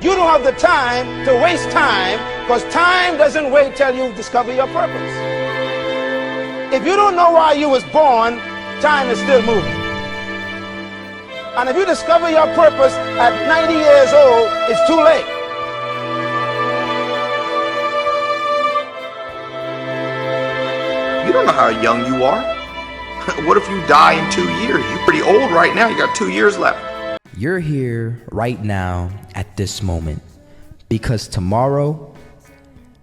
You don't have the time to waste time, because time doesn't wait till you discover your purpose. If you don't know why you was born, time is still moving. And if you discover your purpose at 90 years old, it's too late. You don't know how young you are. What if you die in 2 years? You're pretty old right now. You got 2 years left. You're here right now at this moment because tomorrow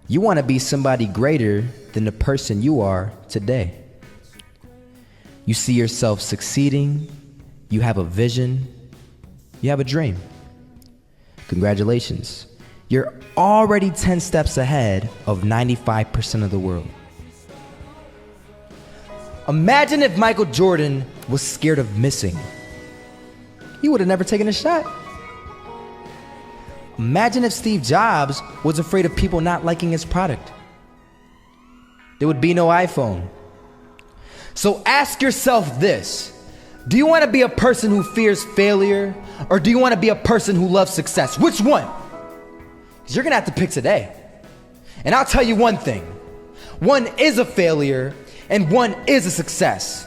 you want to be somebody greater than the person you are today. You see yourself succeeding, you have a vision, you have a dream. Congratulations. You're already 10 steps ahead of 95% of the world. Imagine if Michael Jordan was scared of missing. He would have never taken a shot. Imagine if Steve Jobs was afraid of people not liking his product. There would be no iPhone. So ask yourself this: do you want to be a person who fears failure, or do you want to be a person who loves success? Which one? Because you're going to have to pick today. And I'll tell you one thing: one is a failure and one is a success.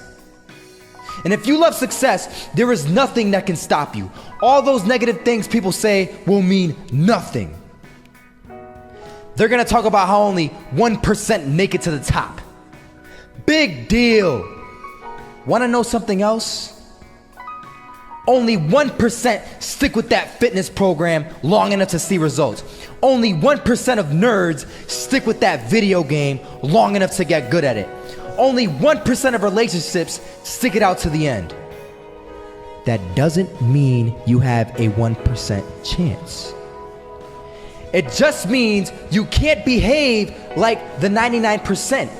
And if you love success, there is nothing that can stop you. All those negative things people say will mean nothing. They're gonna talk about how only 1% make it to the top. Big deal. Wanna know something else? Only 1% stick with that fitness program long enough to see results. Only 1% of nerds stick with that video game long enough to get good at it. Only 1% of relationships stick it out to the end. That doesn't mean you have a 1% chance. It just means you can't behave like the 99%.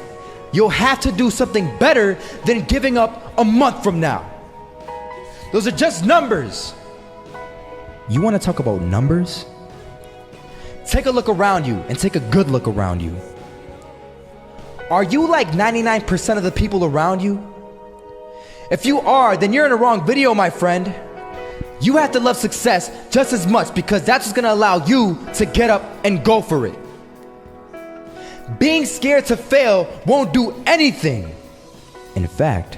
You'll have to do something better than giving up a month from now. Those are just numbers. You want to talk about numbers? Take a look around you and take a good look around you. Are you like 99% of the people around you? If you are, then you're in the wrong video, my friend. You have to love success just as much, because that's what's gonna allow you to get up and go for it. Being scared to fail won't do anything. In fact,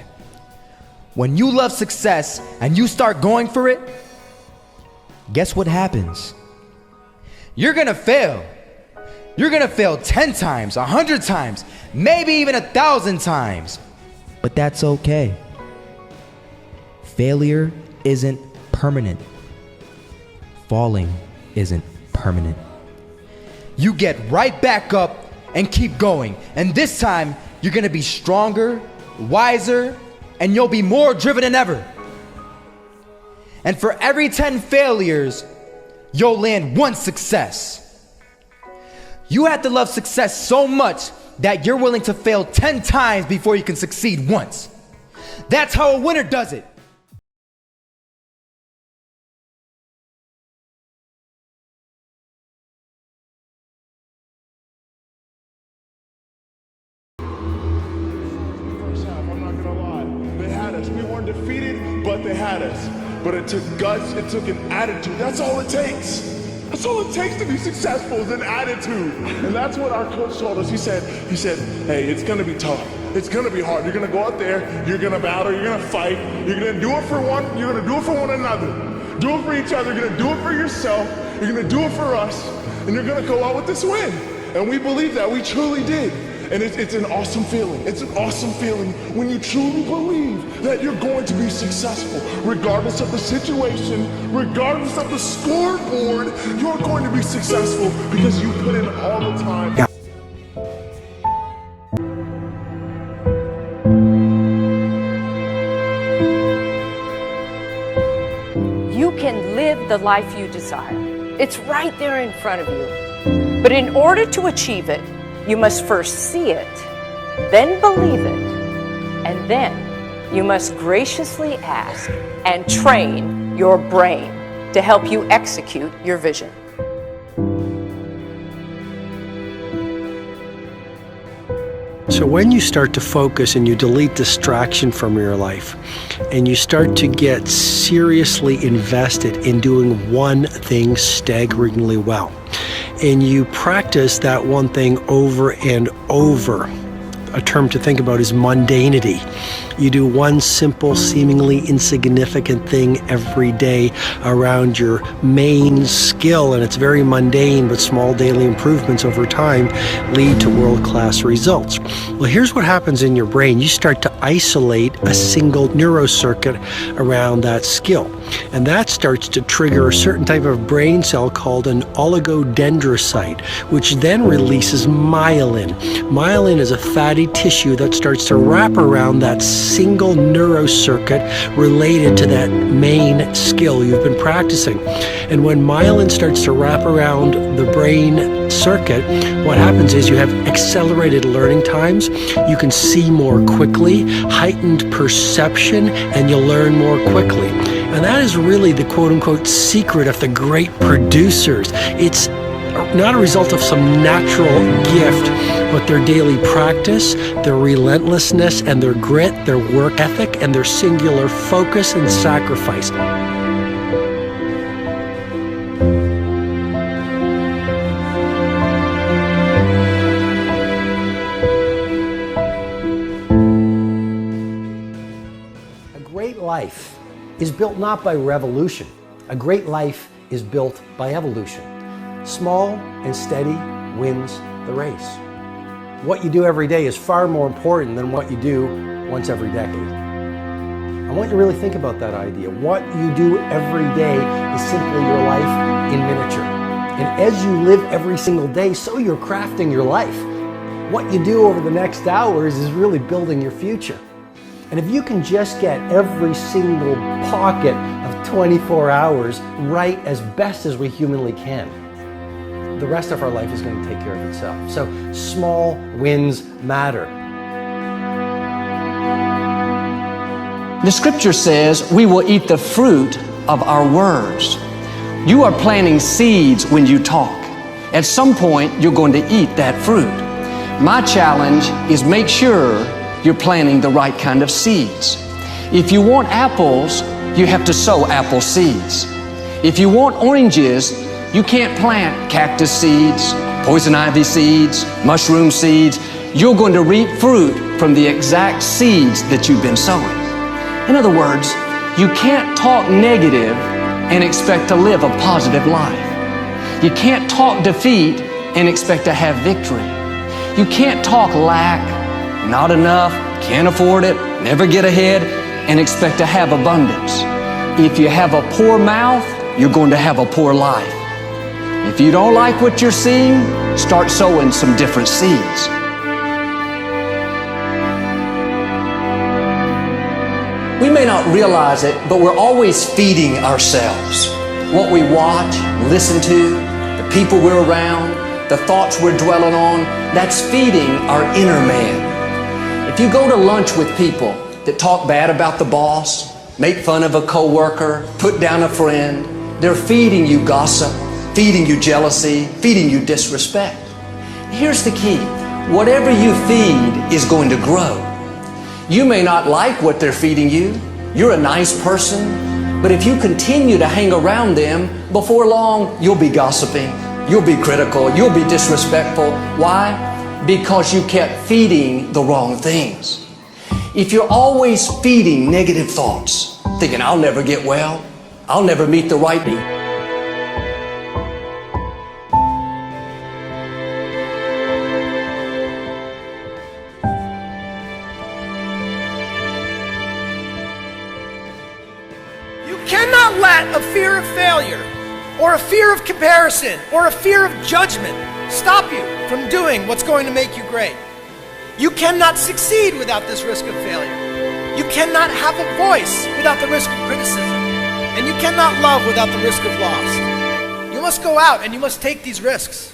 when you love success and you start going for it, guess what happens? You're gonna fail. You're gonna fail 10 times, 100 times, maybe even 1,000 times. But that's okay. Failure isn't permanent. Falling isn't permanent. You get right back up and keep going. And this time, you're gonna be stronger, wiser, and you'll be more driven than ever. And for every 10 failures, you'll land one success. You have to love success so much that you're willing to fail 10 times before you can succeed once. That's how a winner does it. First half, I'm not gonna lie. They had us. We weren't defeated, but they had us. But it took guts, it took an attitude. That's all it takes. That's all it takes to be successful, is an attitude. And that's what our coach told us. He said, hey, it's gonna be tough. It's gonna be hard. You're gonna go out there, you're gonna battle, you're gonna fight, you're gonna do it for one, you're gonna do it for one another. Do it for each other, you're gonna do it for yourself, you're gonna do it for us, and you're gonna go out with this win. And we believe that, we truly did. And it's an awesome feeling. It's an awesome feeling when you truly believe that you're going to be successful. Regardless of the situation, regardless of the scoreboard, you're going to be successful because you put in all the time. You can live the life you desire. It's right there in front of you. But in order to achieve it, you must first see it, then believe it, and then you must graciously ask and train your brain to help you execute your vision. So when you start to focus and you delete distraction from your life, and you start to get seriously invested in doing one thing staggeringly well, and you practice that one thing over and over, a term to think about is mundanity. You do one simple, seemingly insignificant thing every day around your main skill, and it's very mundane, but small daily improvements over time lead to world-class results. Well, here's what happens in your brain. You start to isolate a single neurocircuit around that skill, and that starts to trigger a certain type of brain cell called an oligodendrocyte, which then releases myelin. Myelin is a fatty tissue that starts to wrap around that single neurocircuit related to that main skill you've been practicing. And when myelin starts to wrap around the brain circuit, what happens is you have accelerated learning times, you can see more quickly, heightened perception, and you'll learn more quickly. And that is really the quote-unquote secret of the great producers. It's not a result of some natural gift, but their daily practice, their relentlessness and their grit, their work ethic, and their singular focus and sacrifice. A great life is built not by revolution. A great life is built by evolution. Small and steady wins the race. What you do every day is far more important than what you do once every decade. I want you to really think about that idea. What you do every day is simply your life in miniature. And as you live every single day, so you're crafting your life. What you do over the next hours is really building your future. And if you can just get every single pocket of 24 hours right as best as we humanly can, the rest of our life is going to take care of itself. So small wins matter. The scripture says we will eat the fruit of our words. You are planting seeds when you talk. At some point, you're going to eat that fruit. My challenge is make sure you're planting the right kind of seeds. If you want apples, you have to sow apple seeds. If you want oranges, you can't plant cactus seeds, poison ivy seeds, mushroom seeds. You're going to reap fruit from the exact seeds that you've been sowing. In other words, you can't talk negative and expect to live a positive life. You can't talk defeat and expect to have victory. You can't talk lack, not enough, can't afford it, never get ahead, and expect to have abundance. If you have a poor mouth, you're going to have a poor life. If you don't like what you're seeing, start sowing some different seeds. We may not realize it, but we're always feeding ourselves. What we watch, listen to, the people we're around, the thoughts we're dwelling on, that's feeding our inner man. If you go to lunch with people that talk bad about the boss, make fun of a coworker, put down a friend, they're feeding you gossip, feeding you jealousy, feeding you disrespect. Here's the key. Whatever you feed is going to grow. You may not like what they're feeding you. You're a nice person, but if you continue to hang around them, before long, you'll be gossiping, you'll be critical, you'll be disrespectful. Why? Because you kept feeding the wrong things. If you're always feeding negative thoughts, thinking, I'll never get well, I'll never meet the right people, cannot let a fear of failure or a fear of comparison or a fear of judgment stop you from doing what's going to make you great. You cannot succeed without this risk of failure. You cannot have a voice without the risk of criticism. And you cannot love without the risk of loss. You must go out and you must take these risks.